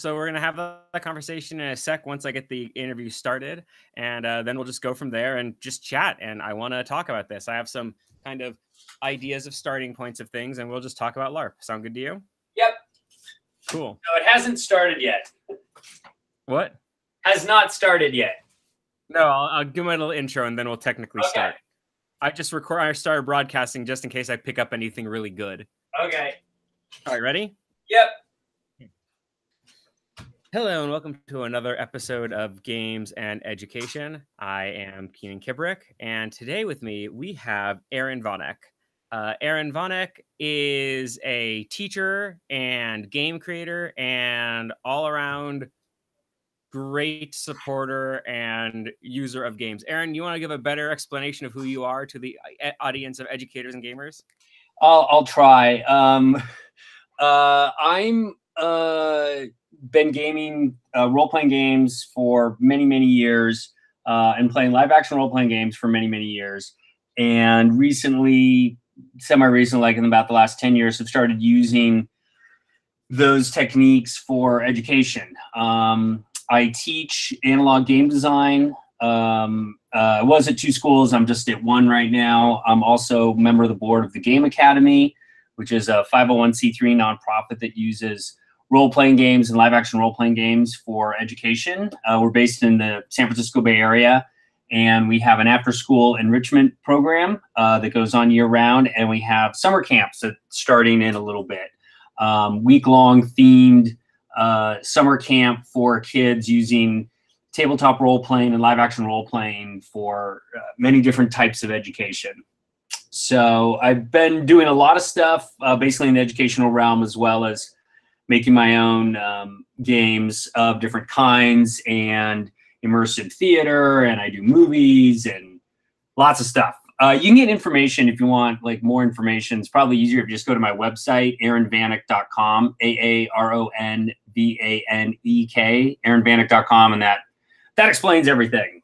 So we're gonna have that conversation in a sec once I get the interview started, and then we'll just go from there and just chat. And I want to talk about this. I have some kind of ideas of starting points of things, and we'll just talk about LARP. Sound good to you? Yep. Cool. No, it hasn't started yet. What? Has not started yet. No, I'll do my little intro, and then we'll technically start. I started broadcasting just in case I pick up anything really good. Okay. All right, ready? Yep. Hello and welcome to another episode of Games and Education. I am Keenan Kibrick, and today with me we have Aaron Vanek. Aaron Vanek is a teacher and game creator and all-around great supporter and user of games. Aaron, you want to give a better explanation of who you are to the audience of educators and gamers? I'll try. I'm been gaming role-playing games for many years, and playing live-action role-playing games for many years. And recently, semi-recently, like in about the last 10 years, have started using those techniques for education. I teach analog game design. I was at two schools. I'm just at one right now. I'm also a member of the board of the Game Academy, which is a 501c3 nonprofit that uses role-playing games and live-action role-playing games for education. We're based in the San Francisco Bay Area, and we have an after-school enrichment program that goes on year-round, and we have summer camps that starting in a little bit. Week-long themed summer camp for kids using tabletop role-playing and live-action role-playing for many different types of education. So I've been doing a lot of stuff basically in the educational realm, as well as making my own games of different kinds and immersive theater, and I do movies and lots of stuff. You can get information if you want, like more information. It's probably easier if you just go to my website, aaronvanek.com, AARONVANEK, aaronvanek.com, and that explains everything.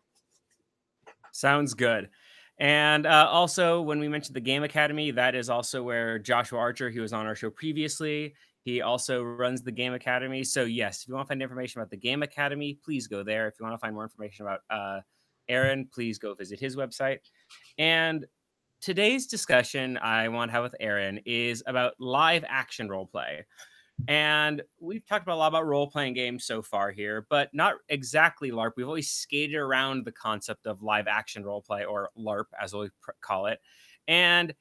Sounds good. And also, when we mentioned the Game Academy, that is also where Joshua Archer, he was on our show previously, he also runs the Game Academy. So yes, if you want to find information about the Game Academy, please go there. If you want to find more information about Aaron, please go visit his website. And today's discussion I want to have with Aaron is about live action role play. And we've talked about a lot about role-playing games so far here, but not exactly LARP. We've always skated around the concept of live-action role-play, or LARP, as we call it. And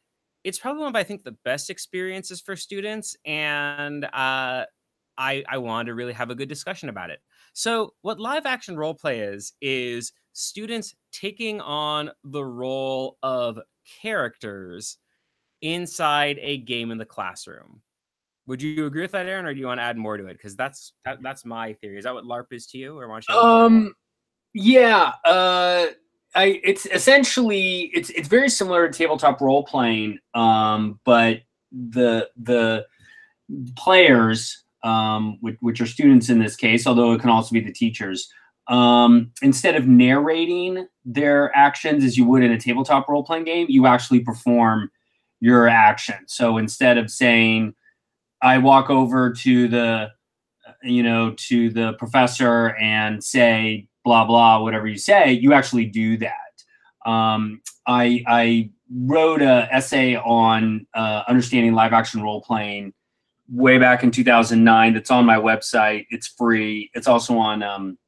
it's probably one of, I think, the best experiences for students. And I wanted to really have a good discussion about it. So what live-action role-play is students taking on the role of characters inside a game in the classroom. Would you agree with that, Aaron, or do you want to add more to it? Because that's my theory. Is that what LARP is to you, or want you? Yeah. It's essentially it's very similar to tabletop role playing, but the players, which are students in this case, although it can also be the teachers, instead of narrating their actions as you would in a tabletop role playing game, you actually perform your action. So instead of saying, I walk over to the professor and say blah blah, whatever you say, you actually do that. I wrote an essay on understanding live action role playing way back in 2009. That's on my website. It's free. It's also on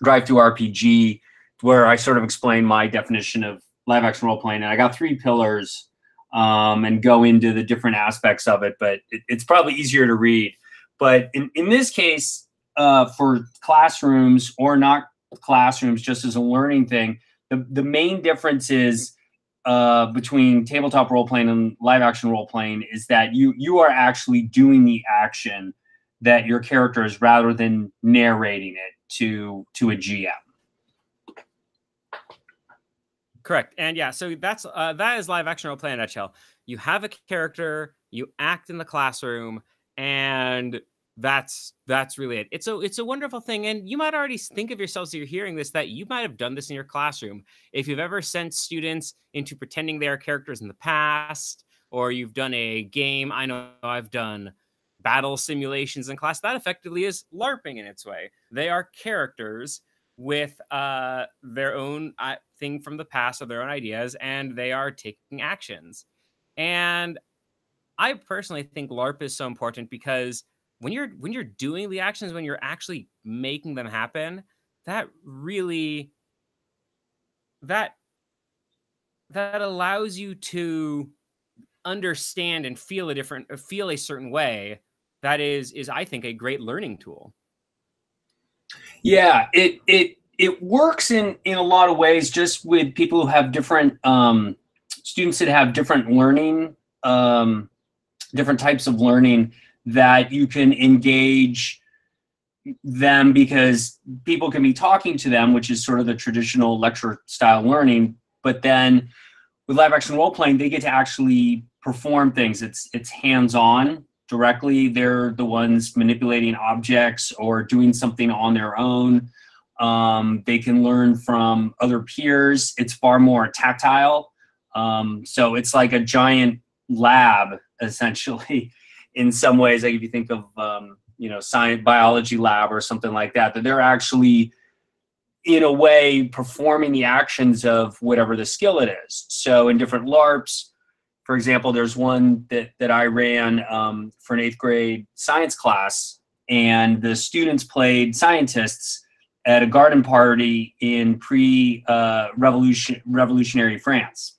Drive Through RPG, where I sort of explain my definition of live action role playing. And I got 3 pillars. And go into the different aspects of it, but it's probably easier to read. But in this case, for classrooms or not classrooms, just as a learning thing, the main difference is between tabletop role playing and live action role playing is that you are actually doing the action that your character is, rather than narrating it to a GM. Correct. And yeah, so that is live action role play in a nutshell. You have a character, you act in the classroom, and that's really it. It's a wonderful thing. And you might already think of yourselves, as you're hearing this, that you might have done this in your classroom. If you've ever sent students into pretending they are characters in the past, or you've done a game, I know I've done battle simulations in class. That effectively is LARPing in its way. They are characters with their own thing from the past or their own ideas, and they are taking actions. And I personally think LARP is so important because when you're doing the actions, when you're actually making them happen, that really that that allows you to understand and feel a certain way. That is I think a great learning tool. Yeah, it works in a lot of ways, just with people who have different students that have different learning, um, different types of learning, that you can engage them, because people can be talking to them, which is sort of the traditional lecture style learning. But then with live action role playing, they get to actually perform things. It's hands on directly. They're the ones manipulating objects or doing something on their own. They can learn from other peers. It's far more tactile. So it's like a giant lab, essentially, in some ways. Like if you think of science, biology lab or something like that, that they're actually in a way performing the actions of whatever the skill it is. So in different LARPs, for example, there's one that I ran for an 8th grade science class, and the students played scientists at a garden party in revolutionary France,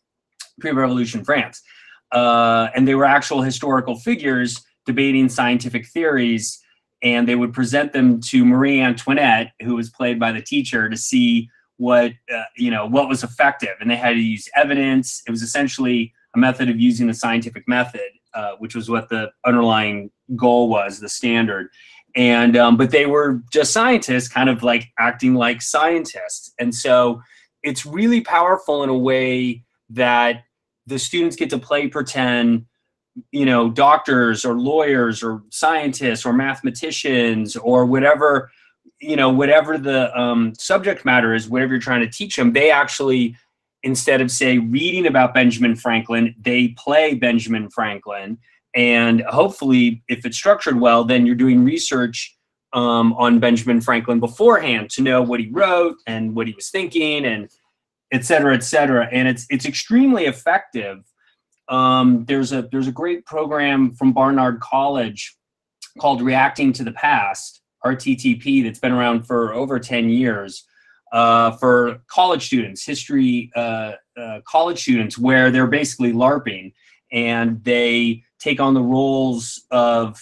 pre-revolution France. And they were actual historical figures debating scientific theories, and they would present them to Marie Antoinette, who was played by the teacher, to see what what was effective. And they had to use evidence. It was essentially a method of using the scientific method, which was what the underlying goal was, the standard. And but they were just scientists, kind of like acting like scientists. And so it's really powerful in a way that the students get to play pretend, doctors or lawyers or scientists or mathematicians or whatever, whatever the subject matter is, whatever you're trying to teach them. They actually, instead of, say, reading about Benjamin Franklin, they play Benjamin Franklin. And hopefully, if it's structured well, then you're doing research on Benjamin Franklin beforehand to know what he wrote and what he was thinking, and et cetera, et cetera. And it's extremely effective. There's a great program from Barnard College called Reacting to the Past, RTTP, that's been around for over 10 years for college students, history college students, where they're basically LARPing, and they take on the roles of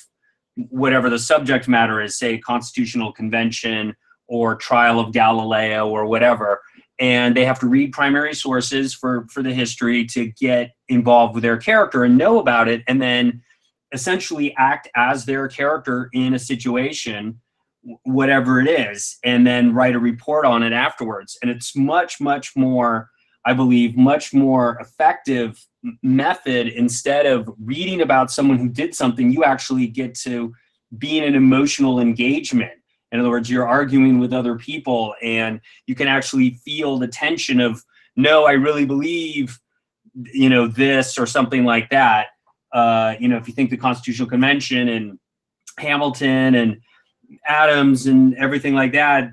whatever the subject matter is, say Constitutional Convention or Trial of Galileo or whatever. And they have to read primary sources for the history to get involved with their character and know about it, and then essentially act as their character in a situation, whatever it is, and then write a report on it afterwards. And it's much, much more, I believe, much more effective method. Instead of reading about someone who did something, you actually get to be in an emotional engagement. In other words, you're arguing with other people, and you can actually feel the tension of, no, I really believe, this or something like that. If you think the Constitutional Convention and Hamilton and Adams and everything like that,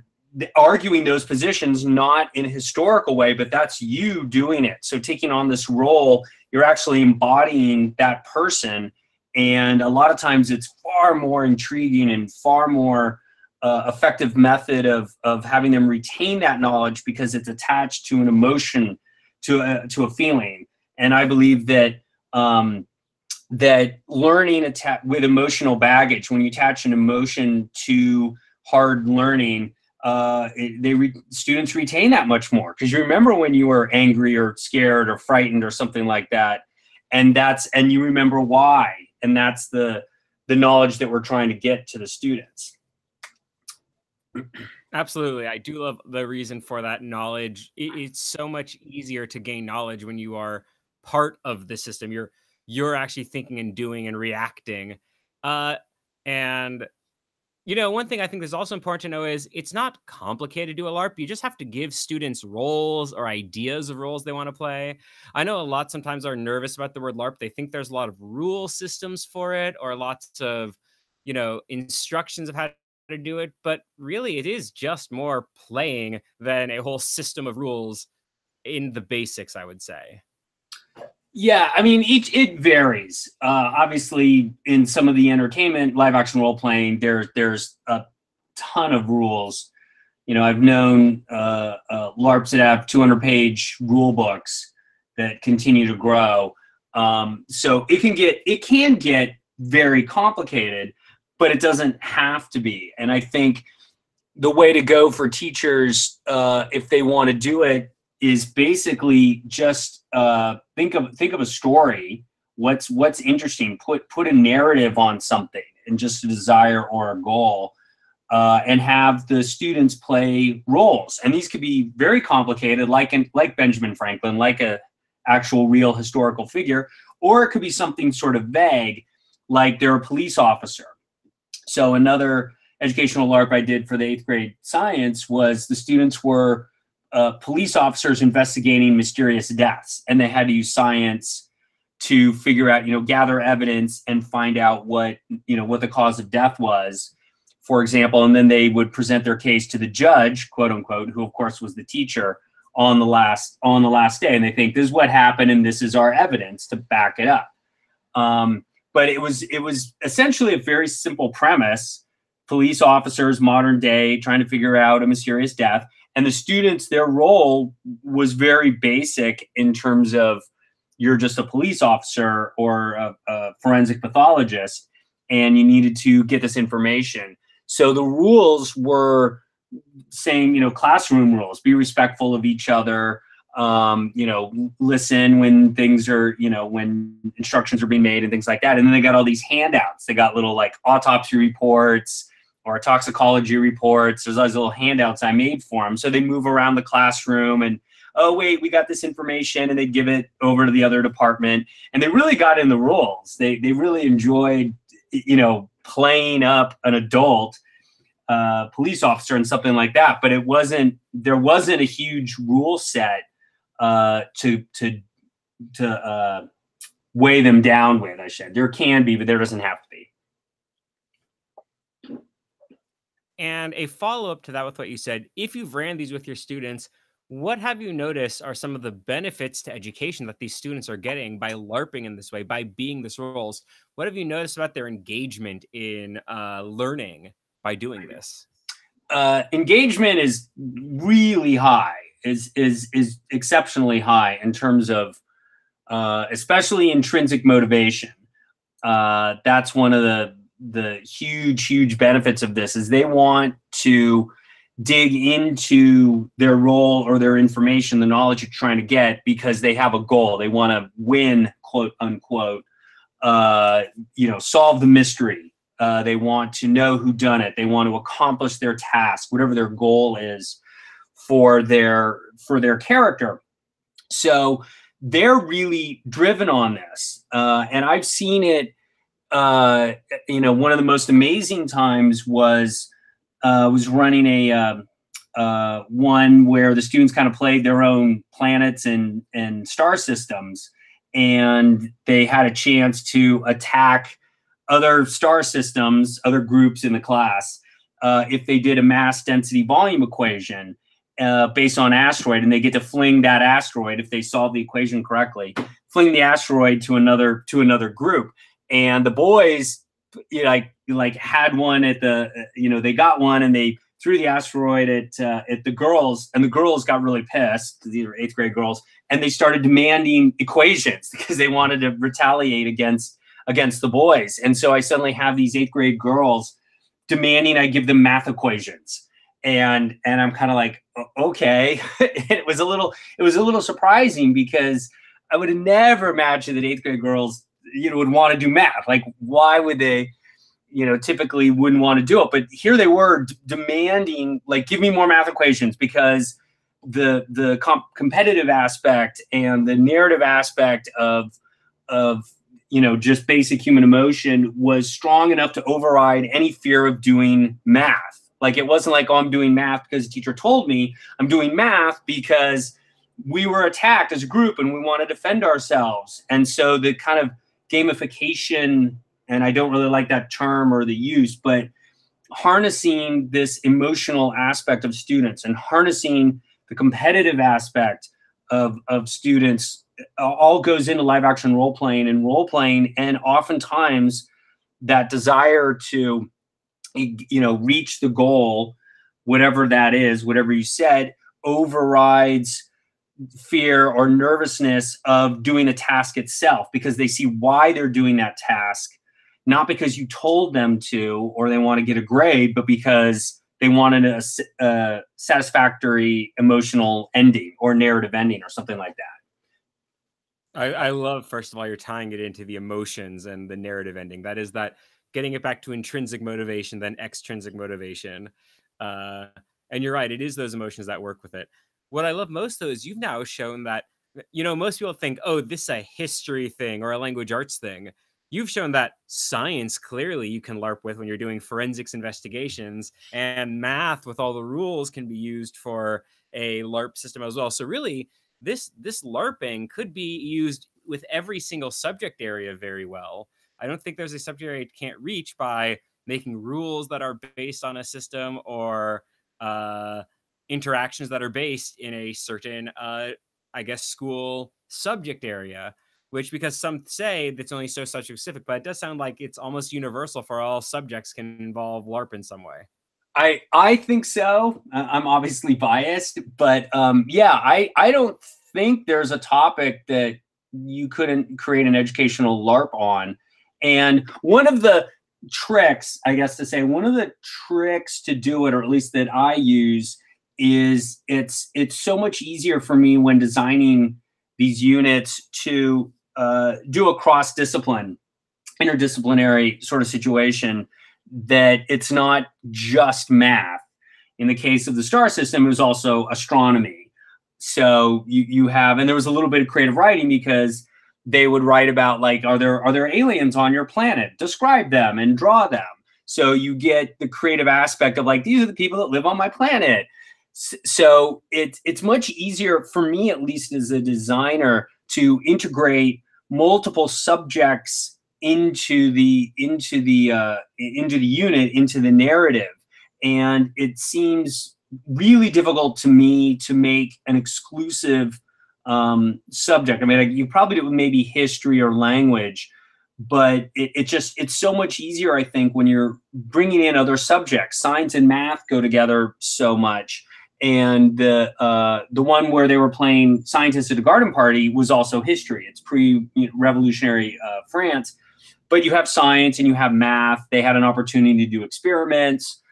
arguing those positions, not in a historical way, but that's you doing it. So taking on this role, you're actually embodying that person. And a lot of times it's far more intriguing and far more effective method of having them retain that knowledge, because it's attached to an emotion, to a feeling. And I believe that that learning with emotional baggage, when you attach an emotion to hard learning, students retain that much more, because you remember when you were angry or scared or frightened or something like that, and you remember why, and that's the knowledge that we're trying to get to the students. Absolutely. I do love the reason for that knowledge. It's so much easier to gain knowledge when you are part of the system. You're actually thinking and doing and reacting. And one thing I think is also important to know is it's not complicated to do a LARP. You just have to give students roles or ideas of roles they want to play. I know a lot sometimes are nervous about the word LARP. They think there's a lot of rule systems for it, or lots of instructions of how to do it, but really it is just more playing than a whole system of rules in the basics, I would say. Yeah, I mean, it varies. Obviously, in some of the entertainment live action role playing, there's a ton of rules. I've known LARPs that have 200-page rule books that continue to grow. So it can get very complicated, but it doesn't have to be. And I think the way to go for teachers, if they want to do it, is basically just think of a story. What's interesting? Put a narrative on something, and just a desire or a goal, and have the students play roles. And these could be very complicated, like Benjamin Franklin, like a actual real historical figure, or it could be something sort of vague, like they're a police officer. So another educational LARP I did for the 8th grade science was the students were police officers investigating mysterious deaths, and they had to use science to figure out, gather evidence and find out what the cause of death was, for example. And then they would present their case to the judge, quote unquote, who of course was the teacher, on the last day. And they think, this is what happened, and this is our evidence to back it up. But it was essentially a very simple premise. Police officers, modern day, trying to figure out a mysterious death. And the students, their role was very basic in terms of, you're just a police officer or a forensic pathologist, and you needed to get this information. So the rules were saying, classroom rules: be respectful of each other, listen when things are, when instructions are being made and things like that. And then they got all these handouts. They got little like autopsy reports or toxicology reports. There's those little handouts I made for them. So they move around the classroom and, oh, wait, we got this information, and they give it over to the other department. And they really got in the roles. They really enjoyed, playing up an adult police officer and something like that. But there wasn't a huge rule set to weigh them down with. I said there can be, but there doesn't have to be. And a follow-up to that with what you said, if you've ran these with your students, what have you noticed are some of the benefits to education that these students are getting by LARPing in this way, by being this roles? What have you noticed about their engagement in learning by doing this? Engagement is really high, is exceptionally high in terms of especially intrinsic motivation. That's one of the huge benefits of this, is they want to dig into their role or their information, the knowledge you're trying to get, because they have a goal. They want to win, quote unquote, solve the mystery. They want to know who done it. They want to accomplish their task, whatever their goal is for their character. So they're really driven on this. And I've seen it, one of the most amazing times was running a one where the students kind of played their own planets and star systems, and they had a chance to attack other star systems, other groups in the class, if they did a mass density volume equation based on asteroid, and they get to fling that asteroid, if they solve the equation correctly, fling the asteroid to another group. And the boys, had one at the, they got one, and they threw the asteroid at the girls, and the girls got really pissed, because these were 8th grade girls, and they started demanding equations because they wanted to retaliate against the boys. And so I suddenly have these 8th grade girls demanding I give them math equations. And I'm kind of like, okay. It was a little surprising, because I would have never imagined that 8th grade girls, would want to do math. Like, why would they, typically wouldn't want to do it? But here they were demanding, like, give me more math equations, because the competitive aspect and the narrative aspect of just basic human emotion was strong enough to override any fear of doing math. Like, it wasn't like, oh, I'm doing math because the teacher told me. I'm doing math because we were attacked as a group and we want to defend ourselves. And so the kind of gamification and I don't really like that term or the use, but harnessing this emotional aspect of students and harnessing the competitive aspect of students all goes into live action role playing, and oftentimes that desire to reach the goal, whatever that is, whatever you said, overrides fear or nervousness of doing the task itself, because they see why they're doing that task, not because you told them to or they want to get a grade, but because they wanted a satisfactory emotional ending or narrative ending or something like that. I love, first of all, you're tying it into the emotions and the narrative ending. That is that getting it back to intrinsic motivation, then extrinsic motivation. Uh, and you're right, it is those emotions that work with it. What I love most, though, is you've now shown that, most people think, oh, this is a history thing or a language arts thing. You've shown that science, clearly, you can LARP with when you're doing forensics investigations, and math with all the rules can be used for a LARP system as well. So really, this LARPing could be used with every single subject area very well. I don't think there's a subject area it can't reach by making rules that are based on a system, or uh, interactions that are based in a certain, I guess, school subject area. Which, because some say that's only so subject specific, but it does sound like it's almost universal for all subjects can involve LARP in some way. I think so. I'm obviously biased, but yeah, I don't think there's a topic that you couldn't create an educational LARP on. And one of the tricks, I guess to say, one of the tricks to do it, or at least that I use, is it's so much easier for me when designing these units to do a cross discipline, interdisciplinary sort of situation, that it's not just math. In the case of the star system, it was also astronomy. So you have, and there was a little bit of creative writing, because they would write about, like, are there aliens on your planet? Describe them and draw them. So you get the creative aspect of, like, these are the people that live on my planet. So it's much easier for me, at least as a designer, to integrate multiple subjects into the unit, into the narrative. And it seems really difficult to me to make an exclusive subject. I mean, you probably do it with maybe history or language, but it's so much easier, I think, when you're bringing in other subjects. Science and math go together so much. And the one where they were playing scientists at a garden party was also history. It's pre-revolutionary France, but you have science and you have math. They had an opportunity to do experiments.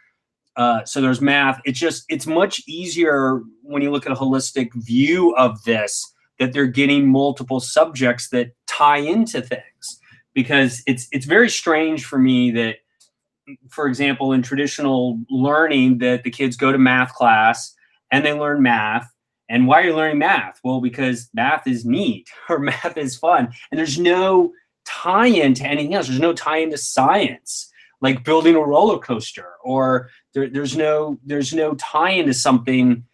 So there's math. It's much easier when you look at a holistic view of this, that they're getting multiple subjects that tie into things. Because it's very strange for me that, for example, in traditional learning, that the kids go to math class and they learn math. And why are you learning math? Well, because math is neat, or math is fun. And there's no tie-in to anything else. There's no tie-in to science, like building a roller coaster, or there's no tie-in to something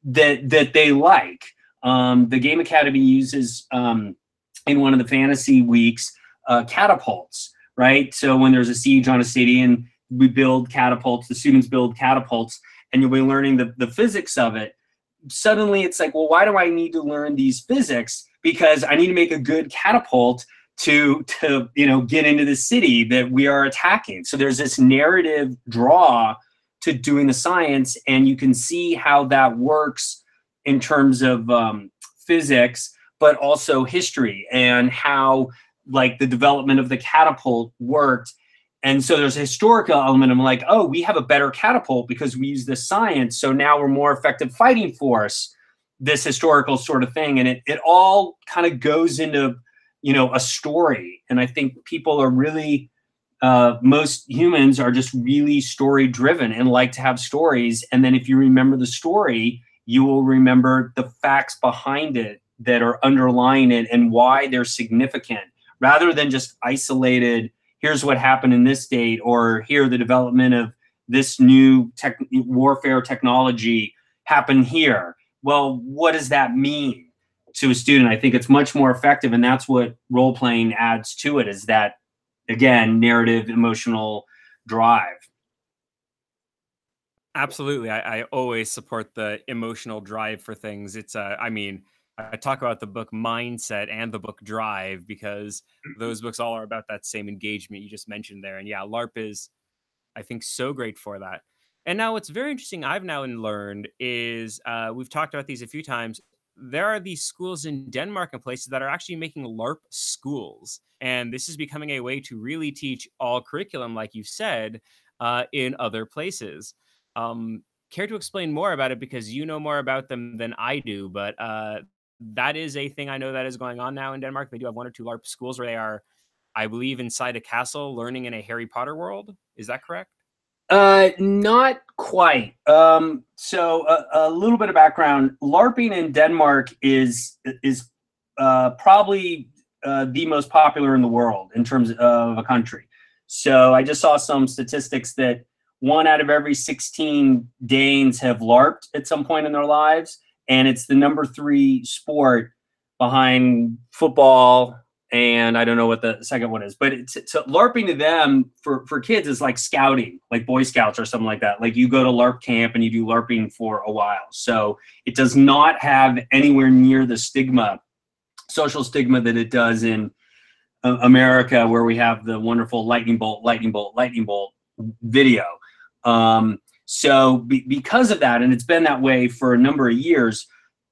that they like. The Game Academy uses, in one of the fantasy weeks, catapults, right? So when there's a siege on a city and we build catapults, the students build catapults, and you'll be learning the physics of it. Suddenly it's like, well, why do I need to learn these physics? Because I need to make a good catapult to get into the city that we are attacking. So there's this narrative draw to doing the science, and you can see how that works in terms of physics, but also history, and how, like, the development of the catapult worked. And so there's a historical element. I'm like, oh, we have a better catapult because we use this science. So now we're more effective fighting force, this historical sort of thing. And it all kind of goes into, a story. And I think people are really, most humans are just really story driven and like to have stories. And then if you remember the story, you will remember the facts behind it that are underlying it and why they're significant, rather than just isolated, here's what happened in this date, or here the development of this new warfare technology happened here. Well, what does that mean to a student? I think it's much more effective, and that's what role-playing adds to it, is that again, narrative, emotional drive. Absolutely. I always support the emotional drive for things. I mean, I talk about the book Mindset and the book Drive because those books all are about that same engagement you just mentioned there. And yeah, LARP is, I think, so great for that. And now, what's very interesting, I've now learned is we've talked about these a few times. There are these schools in Denmark and places that are actually making LARP schools. And this is becoming a way to really teach all curriculum, like you said, in other places. Care to explain more about it because you know more about them than I do, but that is a thing I know that is going on now in Denmark. They do have one or two LARP schools where they are, I believe, inside a castle learning in a Harry Potter world. Is that correct? Not quite. So a little bit of background. LARPing in Denmark is probably the most popular in the world in terms of a country. So I just saw some statistics that 1 out of every 16 Danes have LARPed at some point in their lives, and it's the number 3 sport behind football, and I don't know what the second one is, but so LARPing to them for kids is like scouting, like Boy Scouts or something like that. Like you go to LARP camp and you do LARPing for a while. So it does not have anywhere near the stigma, social stigma that it does in America, where we have the wonderful lightning bolt, lightning bolt, lightning bolt video. So because of that, and it's been that way for a number of years,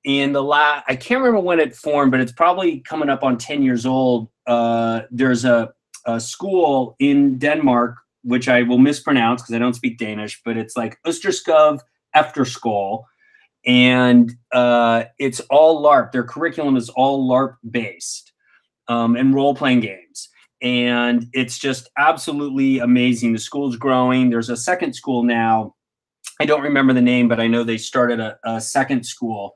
in the I can't remember when it formed, but it's probably coming up on 10 years old. There's a school in Denmark, which I will mispronounce because I don't speak Danish, but it's like Østerskov Efterskole. And it's all LARP. Their curriculum is all LARP based and role-playing games. And it's just absolutely amazing. The school's growing. There's a second school now. I don't remember the name, but I know they started a second school.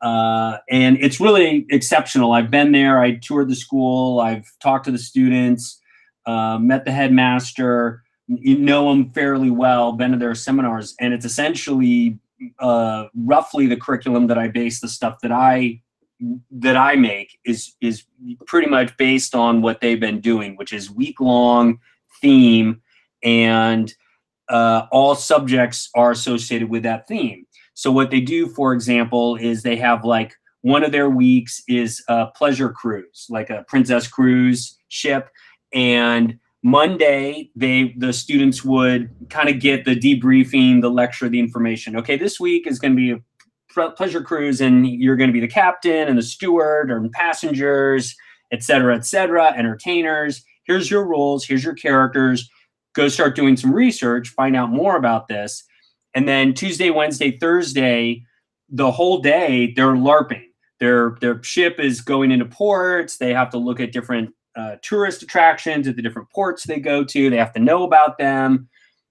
And it's really exceptional. I've been there. I toured the school. I've talked to the students, met the headmaster, you know them fairly well, been to their seminars. And it's essentially roughly the curriculum that I base the stuff that I make is pretty much based on what they've been doing, which is week-long theme, and all subjects are associated with that theme. So what they do, for example, is they have like one of their weeks is a pleasure cruise, like a princess cruise ship. And Monday, the students would kind of get the debriefing, the lecture, the information. Okay, this week is going to be a pleasure cruise, and you're going to be the captain and the steward and passengers, et cetera, entertainers. Here's your roles. Here's your characters. Go start doing some research, find out more about this. And then Tuesday, Wednesday, Thursday, the whole day, they're LARPing. Their ship is going into ports. They have to look at different tourist attractions at the different ports they go to. They have to know about them,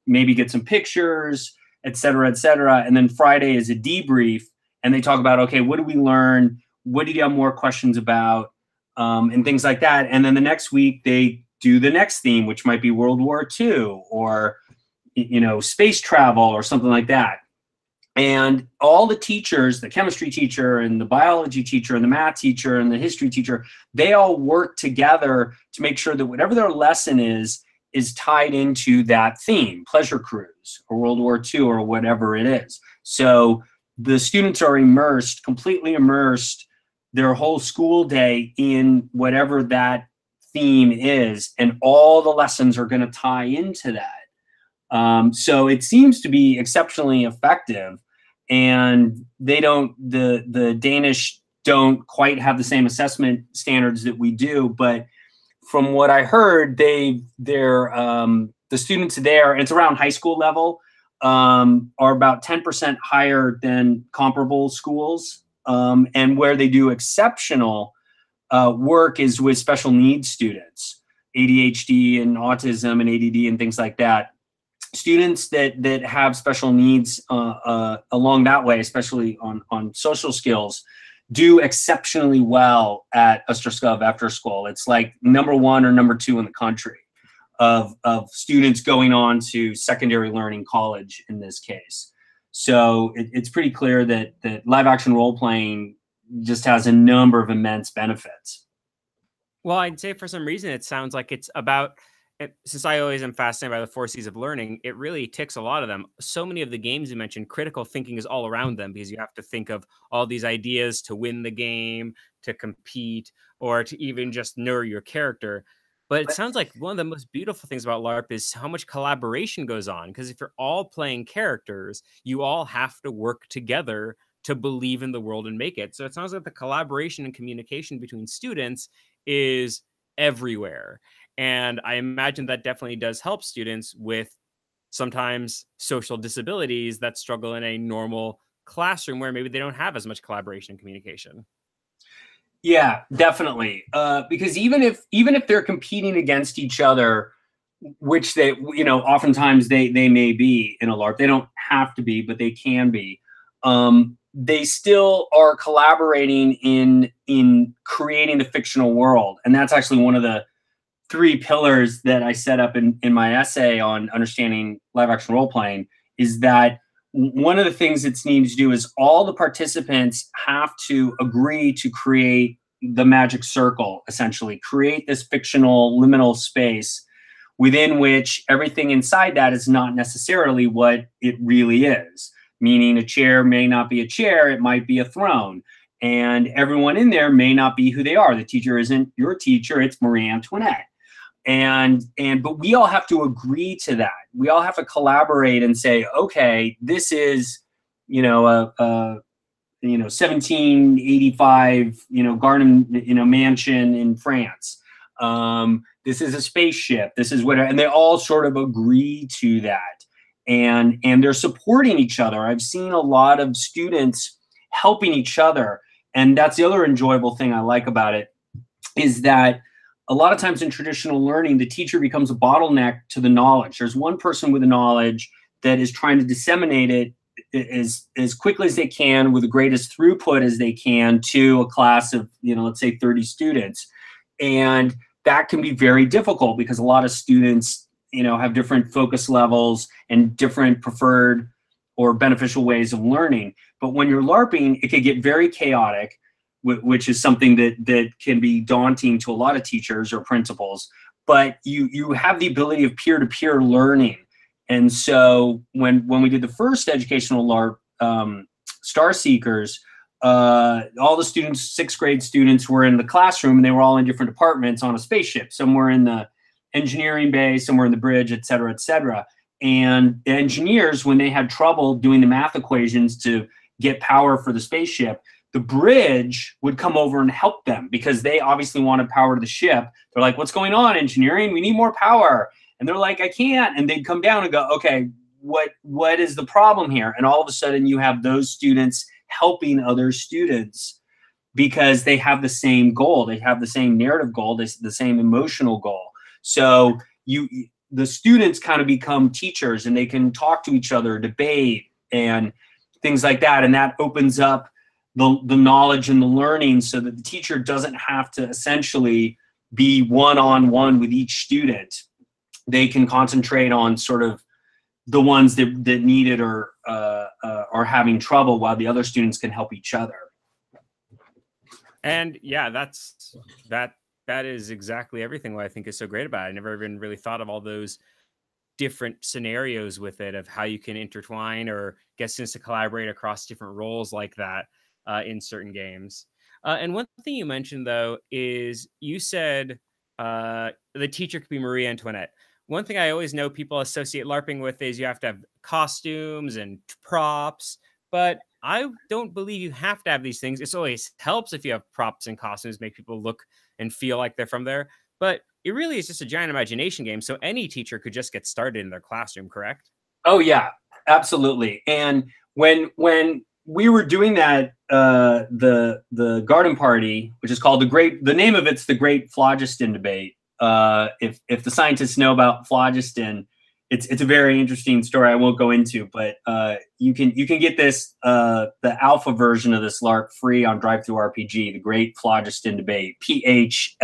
maybe get some pictures, et cetera, et cetera. And then Friday is a debrief, and they talk about, okay, what did we learn? What did you have more questions about? And things like that. And then the next week, they do the next theme, which might be World War II or space travel or something like that. And all the teachers, the chemistry teacher and the biology teacher and the math teacher and the history teacher, they all work together to make sure that whatever their lesson is tied into that theme, pleasure cruise or World War II or whatever it is. So the students are immersed, completely immersed their whole school day in whatever that theme is, and all the lessons are going to tie into that. So it seems to be exceptionally effective, and the Danish don't quite have the same assessment standards that we do, but from what I heard, the students there, and it's around high school level, are about 10% higher than comparable schools, and where they do exceptional work is with special needs students, ADHD and autism and ADD and things like that. Students that have special needs along that way, especially on social skills, do exceptionally well at Østerskov Efterskole. It's like #1 or #2 in the country of students going on to secondary learning, college in this case. So it's pretty clear that live action role playing just has a number of immense benefits. Well, I'd say for some reason it sounds like it's about since I always am fascinated by the four C's of learning, it really ticks a lot of them. So many of the games you mentioned, critical thinking is all around them because you have to think of all these ideas to win the game, to compete, or to even just know your character. But it sounds like one of the most beautiful things about LARP is how much collaboration goes on. Because if you're all playing characters, you all have to work together to believe in the world and make it. So it sounds like the collaboration and communication between students is everywhere. And I imagine that definitely does help students with sometimes social disabilities that struggle in a normal classroom where maybe they don't have as much collaboration and communication. Yeah, definitely. Because even if they're competing against each other, which they oftentimes they may be in a LARP, they don't have to be, but they can be. They still are collaborating in creating the fictional world, and that's actually one of the three pillars that I set up in my essay on understanding live action role playing. Is that one of the things that's needed to do is all the participants have to agree to create the magic circle, essentially create this fictional liminal space within which everything inside that is not necessarily what it really is. Meaning a chair may not be a chair, it might be a throne. And everyone in there may not be who they are. The teacher isn't your teacher, it's Marie Antoinette. But we all have to agree to that. We all have to collaborate and say, okay, this is, a 1785, garden, mansion in France. This is a spaceship. This is whatever, and they all sort of agree to that, and they're supporting each other. I've seen a lot of students helping each other, and that's the other enjoyable thing I like about it, is that a lot of times in traditional learning, the teacher becomes a bottleneck to the knowledge. There's one person with the knowledge that is trying to disseminate it as quickly as they can with the greatest throughput as they can to a class of, let's say 30 students. And that can be very difficult because a lot of students, have different focus levels and different preferred or beneficial ways of learning. But when you're LARPing, it can get very chaotic, which is something that can be daunting to a lot of teachers or principals. But you have the ability of peer-to-peer learning. And so when we did the first educational LARP, Star Seekers, all the students, sixth grade students, were in the classroom, and they were all in different departments on a spaceship. Some were in the engineering bay, some were in the bridge, et cetera, et cetera. And the engineers, when they had trouble doing the math equations to get power for the spaceship, the bridge would come over and help them because they obviously wanted power to the ship. They're like, what's going on, engineering? We need more power. And they're like, I can't. And they'd come down and go, okay, what is the problem here? And all of a sudden you have those students helping other students because they have the same goal. They have the same narrative goal, the same emotional goal. So the students kind of become teachers, and they can talk to each other, debate, and things like that. And that opens up the knowledge and the learning so that the teacher doesn't have to essentially be one-on-one with each student. They can concentrate on sort of the ones that need it or are having trouble, while the other students can help each other. And yeah, that is exactly everything what I think is so great about it. I never even really thought of all those different scenarios with it, of how you can intertwine or get students to collaborate across different roles like that in certain games. And one thing you mentioned, though, is you said the teacher could be Marie Antoinette. One thing I always know people associate LARPing with is you have to have costumes and props, but I don't believe you have to have these things. It always helps if you have props and costumes, make people look and feel like they're from there. But it really is just a giant imagination game. So any teacher could just get started in their classroom, correct? Oh yeah, absolutely. And when we were doing that, the garden party, which is called the name of it's the Great Phlogiston Debate. If the scientists know about phlogiston, it's a very interesting story I won't go into, but you can get this the alpha version of this LARP free on DriveThruRPG, the Great Phlogiston Debate, Phlogiston.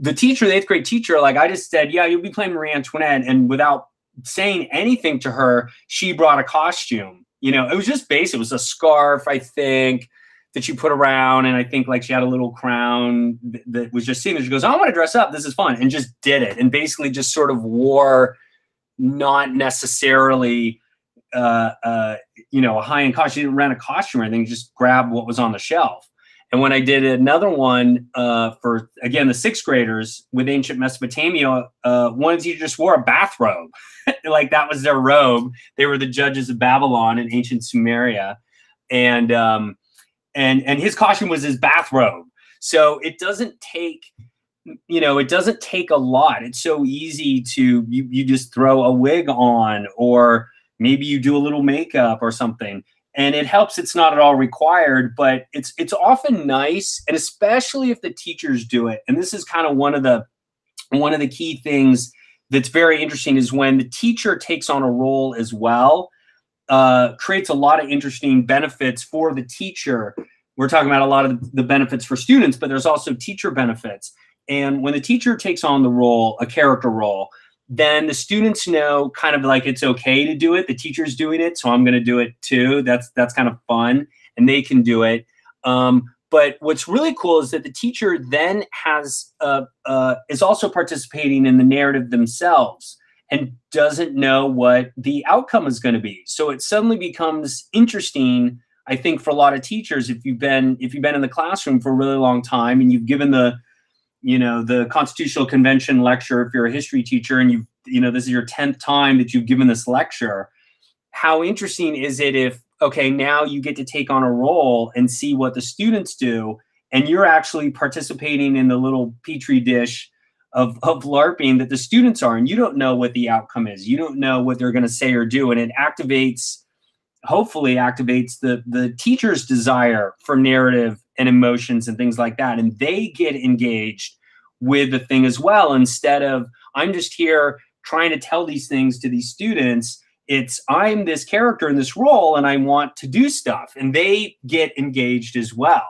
The teacher, the eighth grade teacher, like I just said, yeah, you'll be playing Marie Antoinette, and without saying anything to her, she brought a costume. It was just basic. It was a scarf, I think. that you put around. And I think like she had a little crown that was just sitting there. She goes, I want to dress up. This is fun. And just did it. And basically just sort of wore not necessarily, a high-end costume. She didn't rent a costume or anything, just grabbed what was on the shelf. And when I did another one for, again, the sixth graders with ancient Mesopotamia, one of the teachers just wore a bathrobe. Like that was their robe. They were the judges of Babylon in ancient Sumeria. And his costume was his bathrobe. So it doesn't take, it doesn't take a lot. It's so easy to, you just throw a wig on, or maybe you do a little makeup or something. And it helps. It's not at all required, but it's often nice, and especially if the teachers do it. And this is kind of one of the key things that's very interesting, is when the teacher takes on a role as well, creates a lot of interesting benefits for the teacher. We're talking about a lot of the benefits for students, but there's also teacher benefits. And when the teacher takes on the role, a character role, then the students know kind of like it's okay to do it. The teacher's doing it, so I'm going to do it too. That's kind of fun, and they can do it. But what's really cool is that the teacher then is also participating in the narrative themselves and doesn't know what the outcome is going to be. So it suddenly becomes interesting, I think, for a lot of teachers, if you've been in the classroom for a really long time and you've given the Constitutional Convention lecture, if you're a history teacher and this is your 10th time that you've given this lecture, how interesting is it if, okay, now you get to take on a role and see what the students do, and you're actually participating in the little petri dish of LARPing that the students are, and you don't know what the outcome is. You don't know what they're going to say or do, and it hopefully activates the teacher's desire for narrative and emotions and things like that. And they get engaged with the thing as well. Instead of, I'm just here trying to tell these things to these students, it's, I'm this character in this role and I want to do stuff. And they get engaged as well.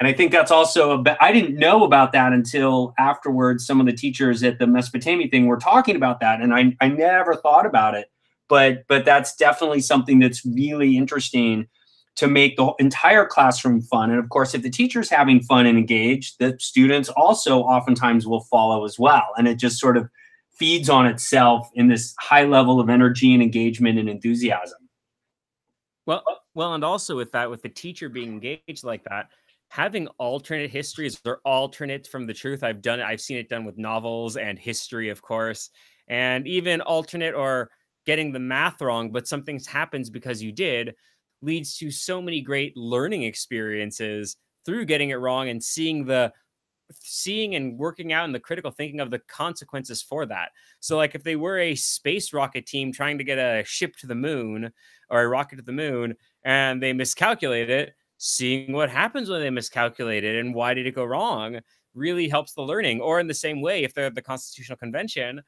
And I think that's also, I didn't know about that until afterwards. Some of the teachers at the Mesopotamia thing were talking about that. And I never thought about it. But that's definitely something that's really interesting to make the entire classroom fun. And of course, if the teacher's having fun and engaged, the students also oftentimes will follow as well. And it just sort of feeds on itself in this high level of energy and engagement and enthusiasm. Well, and also with the teacher being engaged like that, having alternate histories or alternates from the truth, I've seen it done with novels and history, of course, and even alternate or getting the math wrong, but something happens because you did, leads to so many great learning experiences through getting it wrong and seeing and working out and the critical thinking of the consequences for that. So like if they were a space rocket team trying to get a ship to the moon or a rocket to the moon and they miscalculate it, seeing what happens when they miscalculate it and why did it go wrong really helps the learning. Or in the same way, if they're at the Constitutional Convention,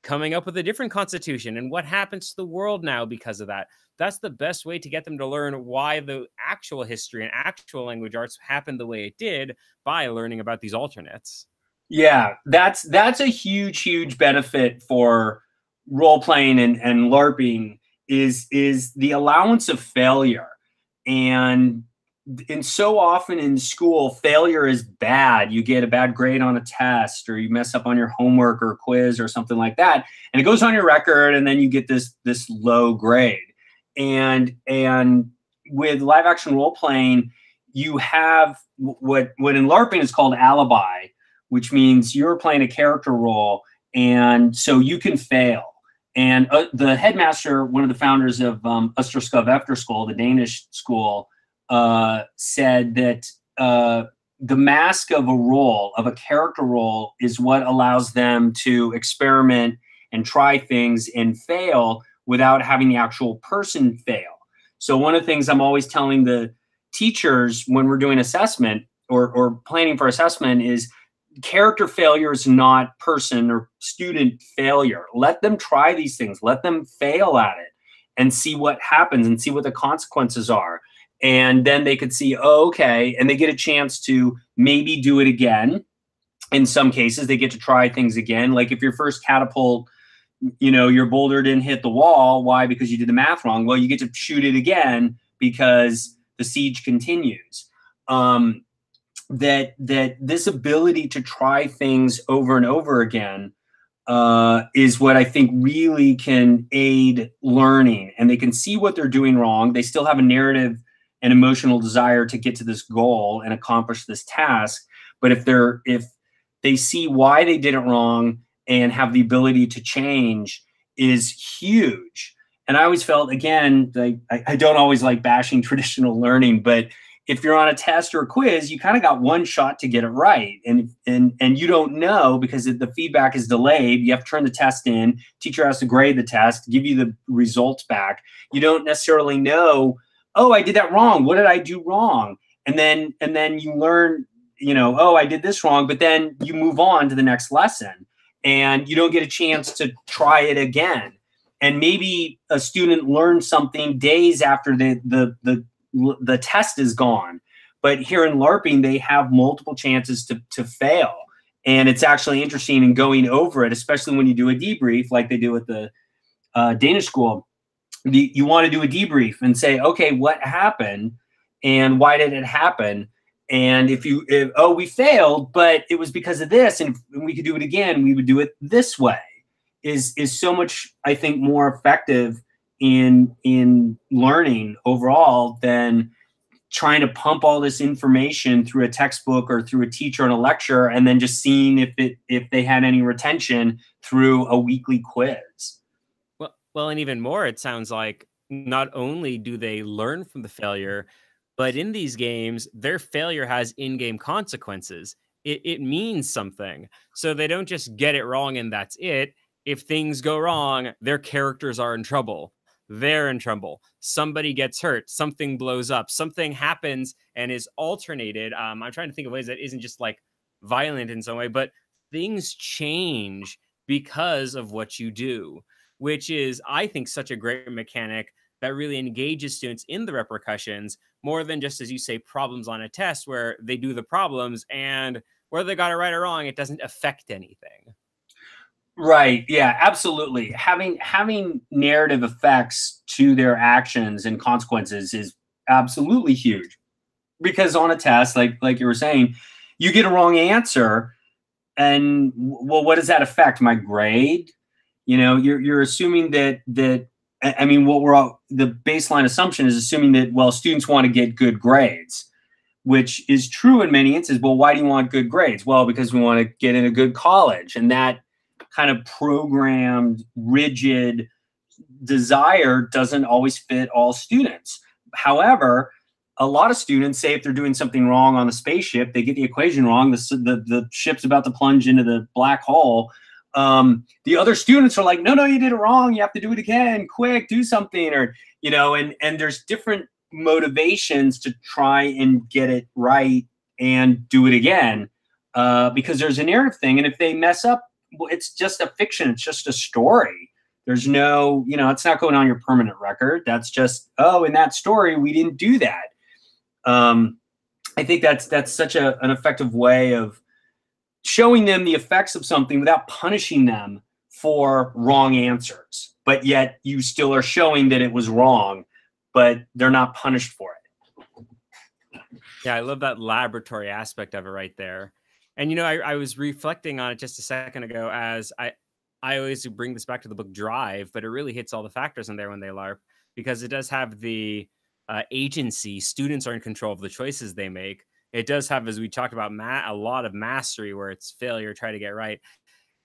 coming up with a different constitution and what happens to the world now because of that. That's the best way to get them to learn why the actual history and actual language arts happened the way it did, by learning about these alternates. Yeah, that's a huge benefit for role playing and LARPing is the allowance of failure. And so often in school, failure is bad. You get a bad grade on a test, or you mess up on your homework or quiz or something like that, and it goes on your record, and then you get this low grade. And with live action role playing, you have what in LARPing is called alibi, which means you're playing a character role, and so you can fail. And the headmaster, one of the founders of Østerskov Efterskole, the Danish school, said that the mask of a role, of a character role, is what allows them to experiment and try things and fail without having the actual person fail. So one of the things I'm always telling the teachers when we're doing assessment or planning for assessment is character failure is not person or student failure. Let them try these things. Let them fail at it and see what happens and see what the consequences are. And then they could see, oh, okay, and they get a chance to maybe do it again. In some cases, they get to try things again. Like if your first catapult, your boulder didn't hit the wall. Why? Because you did the math wrong. Well, you get to shoot it again because the siege continues. um, that this ability to try things over and over again is what I think really can aid learning. And they can see what they're doing wrong. They still have a narrative and emotional desire to get to this goal and accomplish this task. But if they see why they did it wrong and have the ability to change is huge. And I always felt, again, like I don't always like bashing traditional learning, but if you're on a test or a quiz, you kind of got one shot to get it right, and you don't know because the feedback is delayed. You have to turn the test in. Teacher has to grade the test, give you the results back. You don't necessarily know. Oh, I did that wrong. What did I do wrong? And then you learn. Oh, I did this wrong. But then you move on to the next lesson, and you don't get a chance to try it again. And maybe a student learned something days after the test is gone. But here in LARPing, they have multiple chances to fail. And it's actually interesting in going over it, especially when you do a debrief like they do at the Danish school. You want to do a debrief and say, okay, what happened and why did it happen? And if we failed, but it was because of this, and if we could do it again, we would do it this way, is so much, I think, more effective in learning overall than trying to pump all this information through a textbook or through a teacher in a lecture and then just seeing if they had any retention through a weekly quiz. Well, and even more, it sounds like not only do they learn from the failure, but in these games, their failure has in-game consequences. It means something. So they don't just get it wrong and that's it. If things go wrong, their characters are in trouble. They're in trouble. Somebody gets hurt. Something blows up. Something happens and is alternated. I'm trying to think of ways that isn't just like violent in some way, but things change because of what you do, which is, I think, such a great mechanic that really engages students in the repercussions more than just, as you say, problems on a test where they do the problems and whether they got it right or wrong, it doesn't affect anything. Right. Yeah, absolutely. Having narrative effects to their actions and consequences is absolutely huge. Because on a test, like you were saying, you get a wrong answer, and well, what does that affect? My grade? You're assuming that I mean, the baseline assumption is assuming that, well, students want to get good grades, which is true in many instances. Well, why do you want good grades? Well, because we want to get in a good college, and that kind of programmed, rigid desire doesn't always fit all students. However, a lot of students say if they're doing something wrong on the spaceship, they get the equation wrong, the ship's about to plunge into the black hole. The other students are like, no, you did it wrong. You have to do it again. Quick, do something. Or, and there's different motivations to try and get it right and do it again because there's a narrative thing. And if they mess up, well, it's just a fiction. It's just a story. There's no, it's not going on your permanent record. That's just, oh, in that story, we didn't do that. I think that's such an effective way of showing them the effects of something without punishing them for wrong answers. But yet you still are showing that it was wrong, but they're not punished for it. Yeah, I love that laboratory aspect of it right there. And I was reflecting on it just a second ago as I always bring this back to the book Drive, but it really hits all the factors in there when they LARP because it does have the agency. Students are in control of the choices they make. It does have, as we talked about, a lot of mastery where it's failure, try to get right.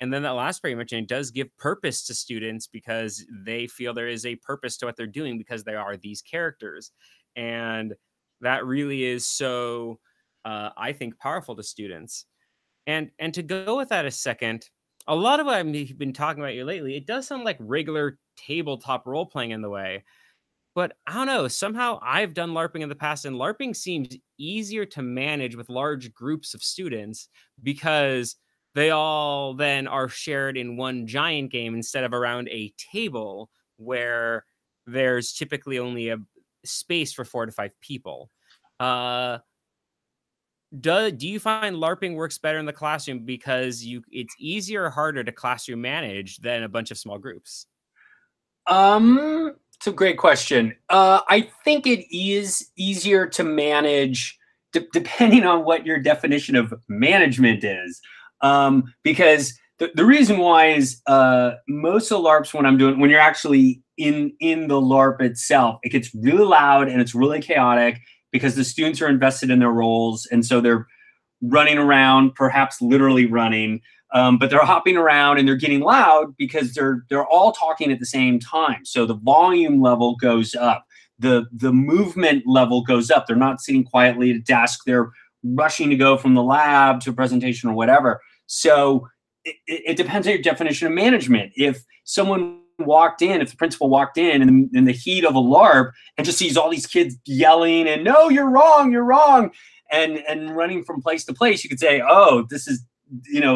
And then that last part you mentioned, it does give purpose to students because they feel there is a purpose to what they're doing because they are these characters. And that really is so, I think, powerful to students. And to go with that a second, a lot of what I've been talking about you lately, it does sound like regular tabletop role playing in the way. But I don't know, somehow I've done LARPing in the past, and LARPing seems easier to manage with large groups of students because they all then are shared in one giant game instead of around a table where there's typically only a space for 4 to 5 people. Uh, do you find LARPing works better in the classroom because it's easier or harder to classroom manage than a bunch of small groups? It's a great question. I think it is easier to manage depending on what your definition of management is. Because the reason why is most of the LARPs when you're actually in the LARP itself, it gets really loud and it's really chaotic because the students are invested in their roles. And so they're running around, perhaps literally running, but they're hopping around and they're getting loud because they're all talking at the same time. So the volume level goes up. The movement level goes up. They're not sitting quietly at a desk. They're rushing to go from the lab to a presentation or whatever. So it depends on your definition of management. If someone walked in, if the principal walked in the heat of a LARP and just sees all these kids yelling and no, you're wrong, and running from place to place, you could say, oh, this is,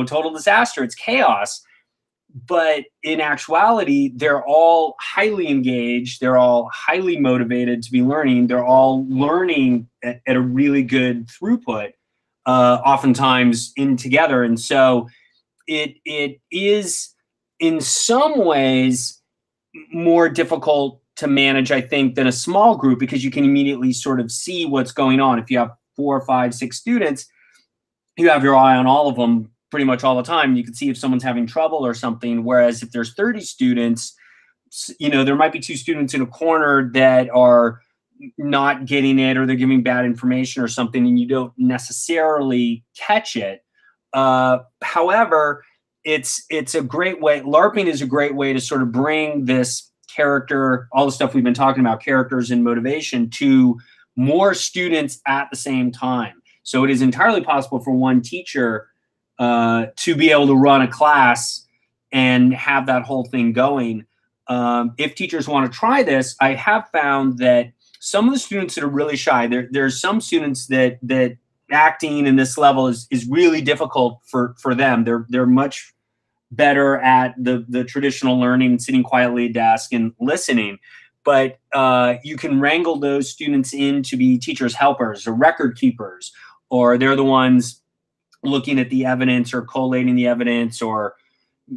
total disaster. It's chaos. But in actuality, they're all highly engaged. They're all highly motivated to be learning. They're all learning at a really good throughput, oftentimes in together. And so it is in some ways more difficult to manage, I think, than a small group because you can immediately sort of see what's going on. If you have 4, 5, 6 students, you have your eye on all of them pretty much all the time. You can see if someone's having trouble or something. Whereas if there's 30 students, there might be 2 students in a corner that are not getting it or they're giving bad information or something, and you don't necessarily catch it. However, it's a great way. LARPing is a great way to sort of bring this character, all the stuff we've been talking about, characters and motivation, to more students at the same time. So it is entirely possible for one teacher to be able to run a class and have that whole thing going. If teachers want to try this, I have found that some of the students that are really shy, there's some students that acting in this level is really difficult for them. They're much better at the traditional learning, sitting quietly at a desk and listening. But you can wrangle those students in to be teachers' helpers or record keepers, or they're the ones looking at the evidence or collating the evidence, or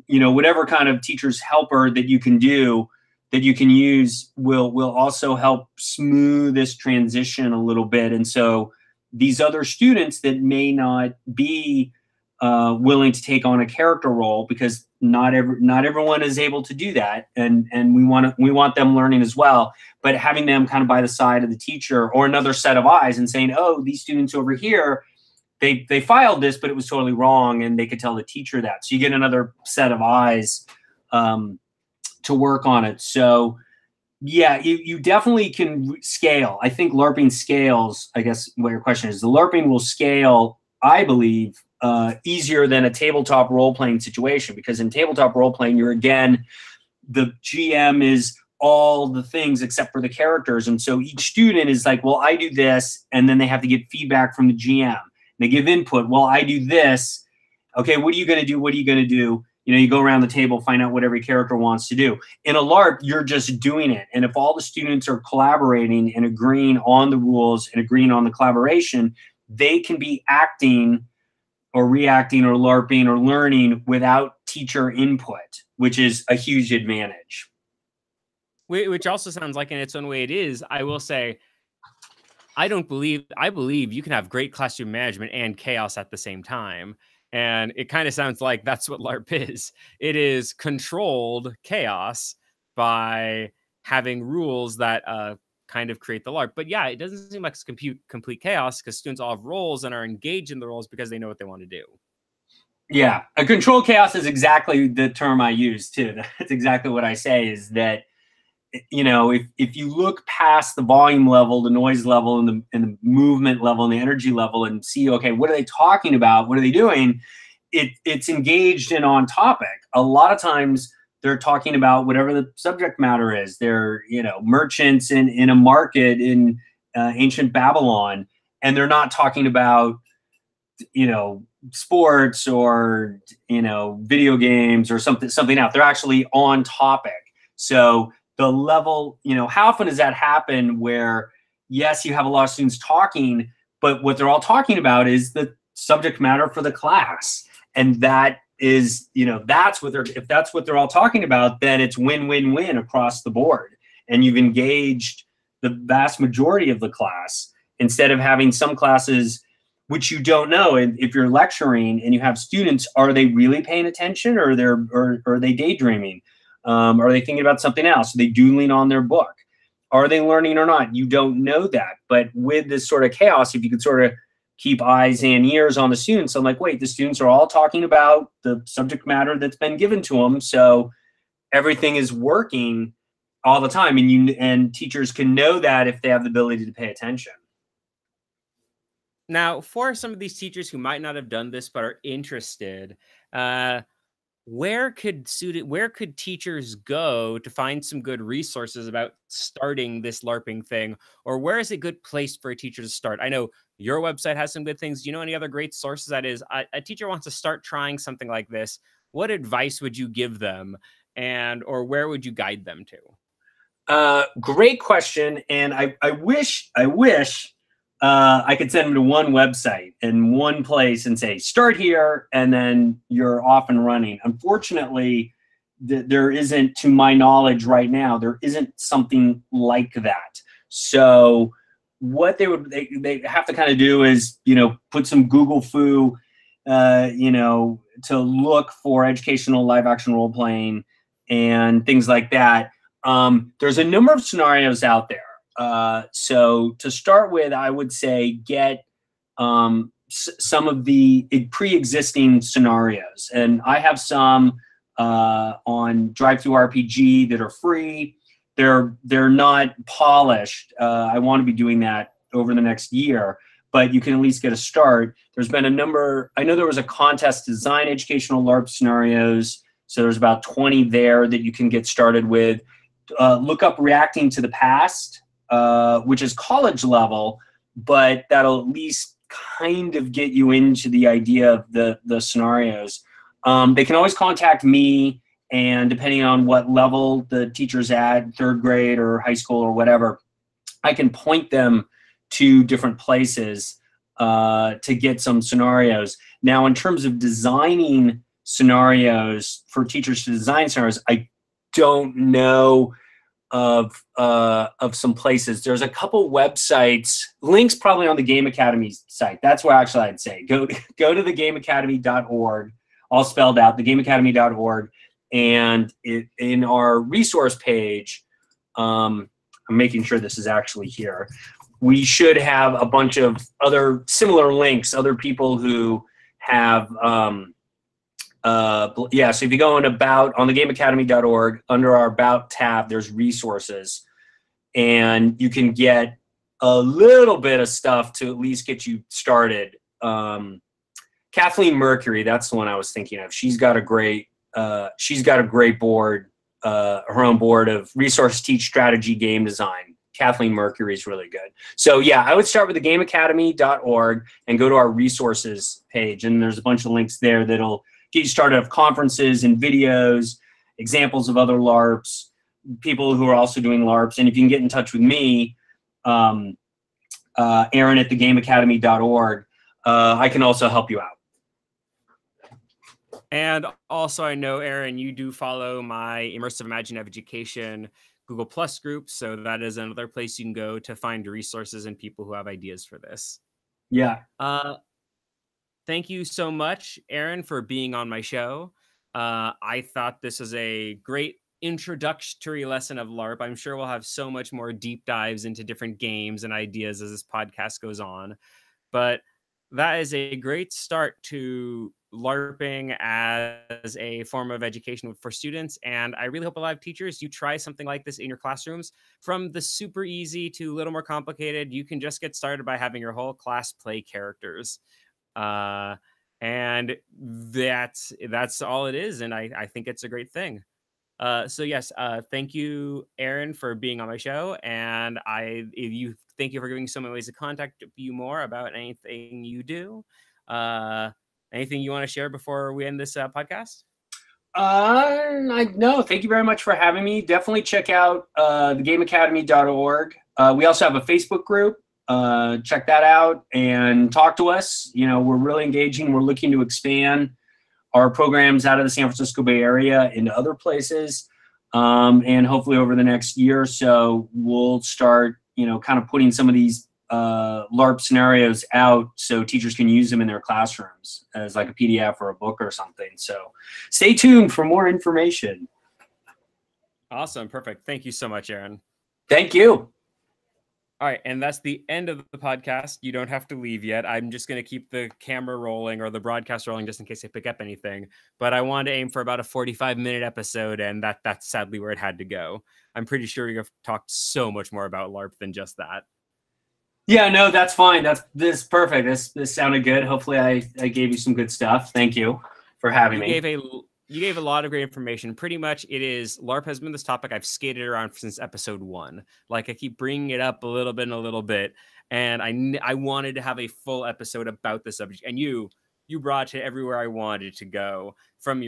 whatever kind of teacher's helper that you can do, that you can use, will also help smooth this transition a little bit. And so these other students that may not be willing to take on a character role, because not everyone is able to do that, and we want them learning as well, but having them kind of by the side of the teacher or another set of eyes and saying, oh, these students over here, they filed this, but it was totally wrong, and they could tell the teacher that. So you get another set of eyes to work on it. So yeah, you definitely can scale. I think LARPing scales. I guess what your question is, the LARPing will scale, I believe, easier than a tabletop role-playing situation, because in tabletop role-playing, the GM is all the things except for the characters. And so each student is like, well, I do this, and then they have to get feedback from the GM. They give input. Well, I do this. Okay, what are you going to do? What are you going to do? You go around the table, find out what every character wants to do. In a LARP, you're just doing it. And if all the students are collaborating and agreeing on the rules and agreeing on the collaboration, they can be acting or reacting or LARPing or learning without teacher input, which is a huge advantage. Which also sounds like in its own way it is. I will say, I believe you can have great classroom management and chaos at the same time. And it kind of sounds like that's what LARP is. It is controlled chaos by having rules that kind of create the LARP. But yeah, it doesn't seem like it's complete chaos, because students all have roles and are engaged in the roles because they know what they want to do. Yeah, a controlled chaos is exactly the term I use too. That's exactly what I say, is that if you look past the volume level, the noise level, and the movement level, and the energy level, and see, okay, what are they talking about? What are they doing? It's engaged and on topic. A lot of times they're talking about whatever the subject matter is. They're, merchants in a market in ancient Babylon, and they're not talking about, sports or, video games or something else. They're actually on topic. So the level, how often does that happen where, yes, you have a lot of students talking, but what they're all talking about is the subject matter for the class. And that is, if that's what they're all talking about, then it's win-win-win across the board. And you've engaged the vast majority of the class. instead of having some classes which you don't know. And if you're lecturing and you have students, are they really paying attention, or are they daydreaming? Are they thinking about something else? Are they doodling on their book? Are they learning or not? You don't know that. But with this sort of chaos, if you could sort of keep eyes and ears on the students, I'm like, wait, the students are all talking about the subject matter that's been given to them. So everything is working all the time. And teachers can know that if they have the ability to pay attention. Now, for some of these teachers who might not have done this but are interested, uh, where could teachers go to find some good resources about starting this LARPing thing, or where is a good place for a teacher to start? I know your website has some good things. Do you know any other great sources? That is, a teacher wants to start trying something like this. What advice would you give them, and or where would you guide them to? Great question. And I wish I could send them to one website and one place and say, start here, and then you're off and running. Unfortunately, there isn't, to my knowledge right now, there isn't something like that. So what they have to kind of do is, put some Google foo, to look for educational live action role playing and things like that. There's a number of scenarios out there. So to start with, I would say get some of the pre-existing scenarios. And I have some on DriveThruRPG that are free. They're not polished. I want to be doing that over the next year, but you can at least get a start. There's been a number. I know there was a contest to design educational LARP scenarios. So there's about 20 there that you can get started with. Look up Reacting to the Past, which is college level, but that'll at least kind of get you into the idea of the scenarios. They can always contact me, and depending on what level the teacher's at, third grade or high school or whatever, I can point them to different places to get some scenarios. Now, in terms of designing scenarios for teachers to design scenarios, I don't know of some places. There's a couple websites, links probably on the Game Academy site. That's where actually I'd say go to thegameacademy.org, all spelled out, thegameacademy.org, and in our resource page, I'm making sure this is actually here. We should have a bunch of other similar links, other people who have so if you go on thegameacademy.org, under our About tab, there's resources, and you can get a little bit of stuff to at least get you started. Kathleen Mercury, that's the one I was thinking of. She's got a great board, her own board of resource, teach, strategy, game design. Kathleen Mercury is really good. So yeah, I would start with thegameacademy.org and go to our resources page, and there's a bunch of links there that'll get you started of conferences and videos, examples of other LARPs, people who are also doing LARPs. And if you can get in touch with me, Aaron at thegameacademy.org, I can also help you out. And also, I know, Aaron, you do follow my Immersive Imaginative Education Google Plus group, so that is another place you can go to find resources and people who have ideas for this. Yeah. Thank you so much, Aaron, for being on my show. I thought this was a great introductory lesson of LARP. I'm sure we'll have so much more deep dives into different games and ideas as this podcast goes on. But that is a great start to LARPing as a form of education for students. And I really hope a lot of teachers, you try something like this in your classrooms. From the super easy to a little more complicated, you can just get started by having your whole class play characters. And that's all it is. And I think it's a great thing. So yes, thank you, Aaron, for being on my show. And thank you for giving so many ways to contact you more about anything you do. Anything you want to share before we end this podcast? No, thank you very much for having me. Definitely check out thegameacademy.org. We also have a Facebook group. Check that out and talk to us. We're really engaging. We're looking to expand our programs out of the San Francisco Bay Area into other places. And hopefully over the next year or so, we'll start, kind of putting some of these LARP scenarios out so teachers can use them in their classrooms as like a PDF or a book or something. So stay tuned for more information. Awesome. Perfect. Thank you so much, Aaron. Thank you. All right, and that's the end of the podcast. You don't have to leave yet. I'm just going to keep the camera rolling or the broadcast rolling just in case I pick up anything. But I wanted to aim for about a 45-minute episode, and that's sadly where it had to go. I'm pretty sure you've talked so much more about LARP than just that. Yeah, no, that's fine. This is perfect. This sounded good. Hopefully I gave you some good stuff. Thank you for having me. You gave a lot of great information. Pretty much it is LARP has been this topic I've skated around since episode 1. Like I keep bringing it up a little bit and a little bit. And I wanted to have a full episode about the subject. And you brought it everywhere I wanted to go, from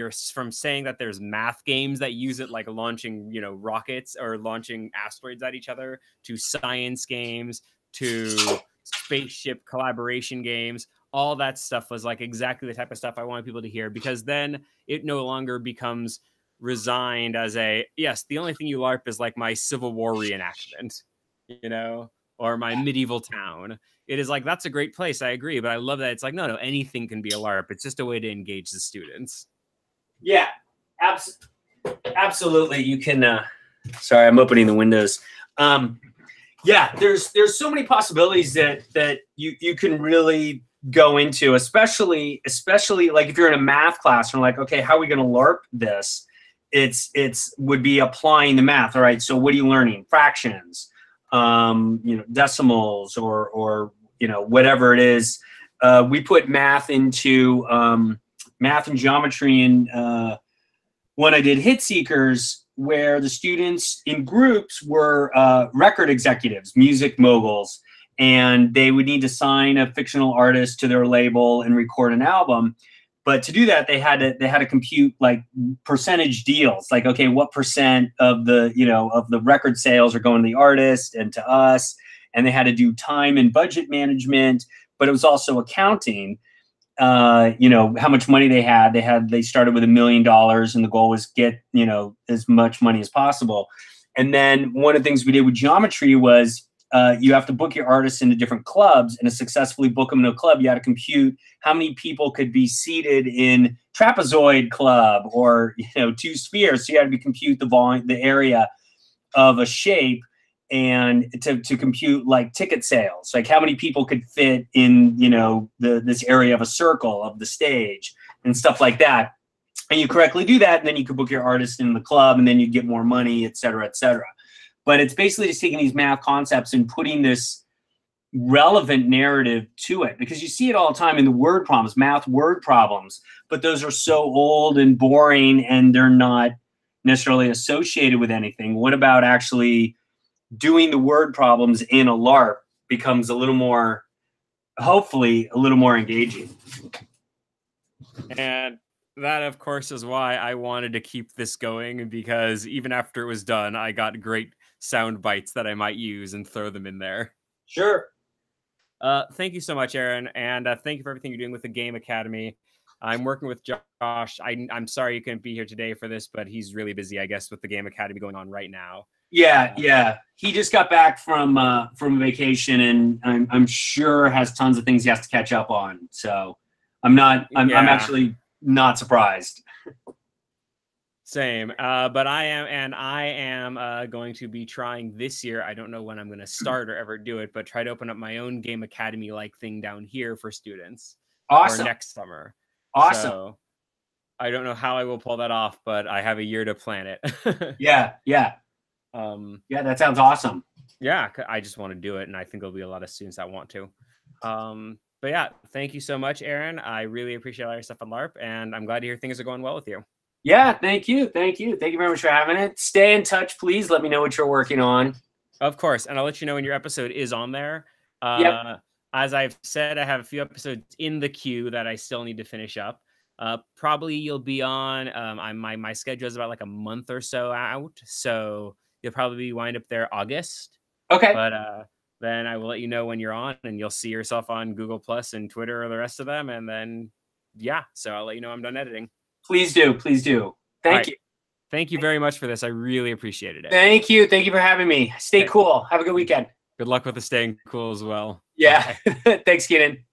saying that there's math games that use it, like launching, rockets or launching asteroids at each other, to science games, to spaceship collaboration games. All that stuff was like exactly the type of stuff I wanted people to hear, because then it no longer becomes resigned as yes, the only thing you LARP is like my Civil War reenactment, or my medieval town. It is like, that's a great place. I agree. But I love that it's like, no, anything can be a LARP. It's just a way to engage the students. Yeah, absolutely. You can, sorry, I'm opening the windows. Yeah, there's so many possibilities that you can really go into, especially like if you're in a math class and like, okay, how are we going to LARP this? It's would be applying the math. All right, so what are you learning? Fractions, decimals, or whatever it is. We put math into math and geometry in when I did Hit Seekers, where the students in groups were record executives, music moguls, and they would need to sign a fictional artist to their label and record an album. But to do that, they had to compute like percentage deals, like, okay, what percent of the record sales are going to the artist and to us, and they had to do time and budget management, but it was also accounting. How much money they had. They started with $1 million, and the goal was get as much money as possible. And then one of the things we did with geometry was you have to book your artists into different clubs, and to successfully book them in a club, you had to compute how many people could be seated in trapezoid club, or 2 spheres. So you had to compute the volume, the area of a shape, and to compute like ticket sales, like how many people could fit in this area of a circle of the stage and stuff like that. And you correctly do that, and then you could book your artist in the club, and then you get more money, et cetera, et cetera. But it's basically just taking these math concepts and putting this relevant narrative to it, because you see it all the time in the word problems, math word problems, but those are so old and boring, and they're not necessarily associated with anything. What about actually doing the word problems in a LARP becomes a little more, hopefully, a little more engaging. And that, of course, is why I wanted to keep this going, because even after it was done, I got great sound bites that I might use and throw them in there. Sure. Thank you so much, Aaron, and thank you for everything you're doing with the Game Academy. I'm working with Josh. I'm sorry you couldn't be here today for this, but he's really busy, I guess, with the Game Academy going on right now. Yeah. He just got back from vacation, and I'm sure has tons of things he has to catch up on. So I'm actually not surprised. Same, but I am going to be trying this year. I don't know when I'm going to start or ever do it, but try to open up my own Game Academy like thing down here for students. Awesome. For next summer. Awesome. So I don't know how I will pull that off, but I have a year to plan it. Yeah. That sounds awesome. Yeah, I just want to do it, and I think there'll be a lot of students that want to. But yeah, thank you so much, Aaron. I really appreciate all your stuff on LARP, and I'm glad to hear things are going well with you. Yeah, thank you very much for having it. Stay in touch, please. Let me know what you're working on. Of course, and I'll let you know when your episode is on there. Yep. As I've said, I have a few episodes in the queue that I still need to finish up. Probably you'll be on. My schedule is about like a month or so out, so you'll probably wind up there August. Okay. But then I will let you know when you're on, and you'll see yourself on Google Plus and Twitter or the rest of them, and then so I'll let you know I'm done editing. Please do. Thank you. Thank you very much for this. I really appreciated it. Thank you for having me. Stay cool. Have a good weekend. Good luck with the staying cool as well. Yeah. Bye. Thanks, Keenan.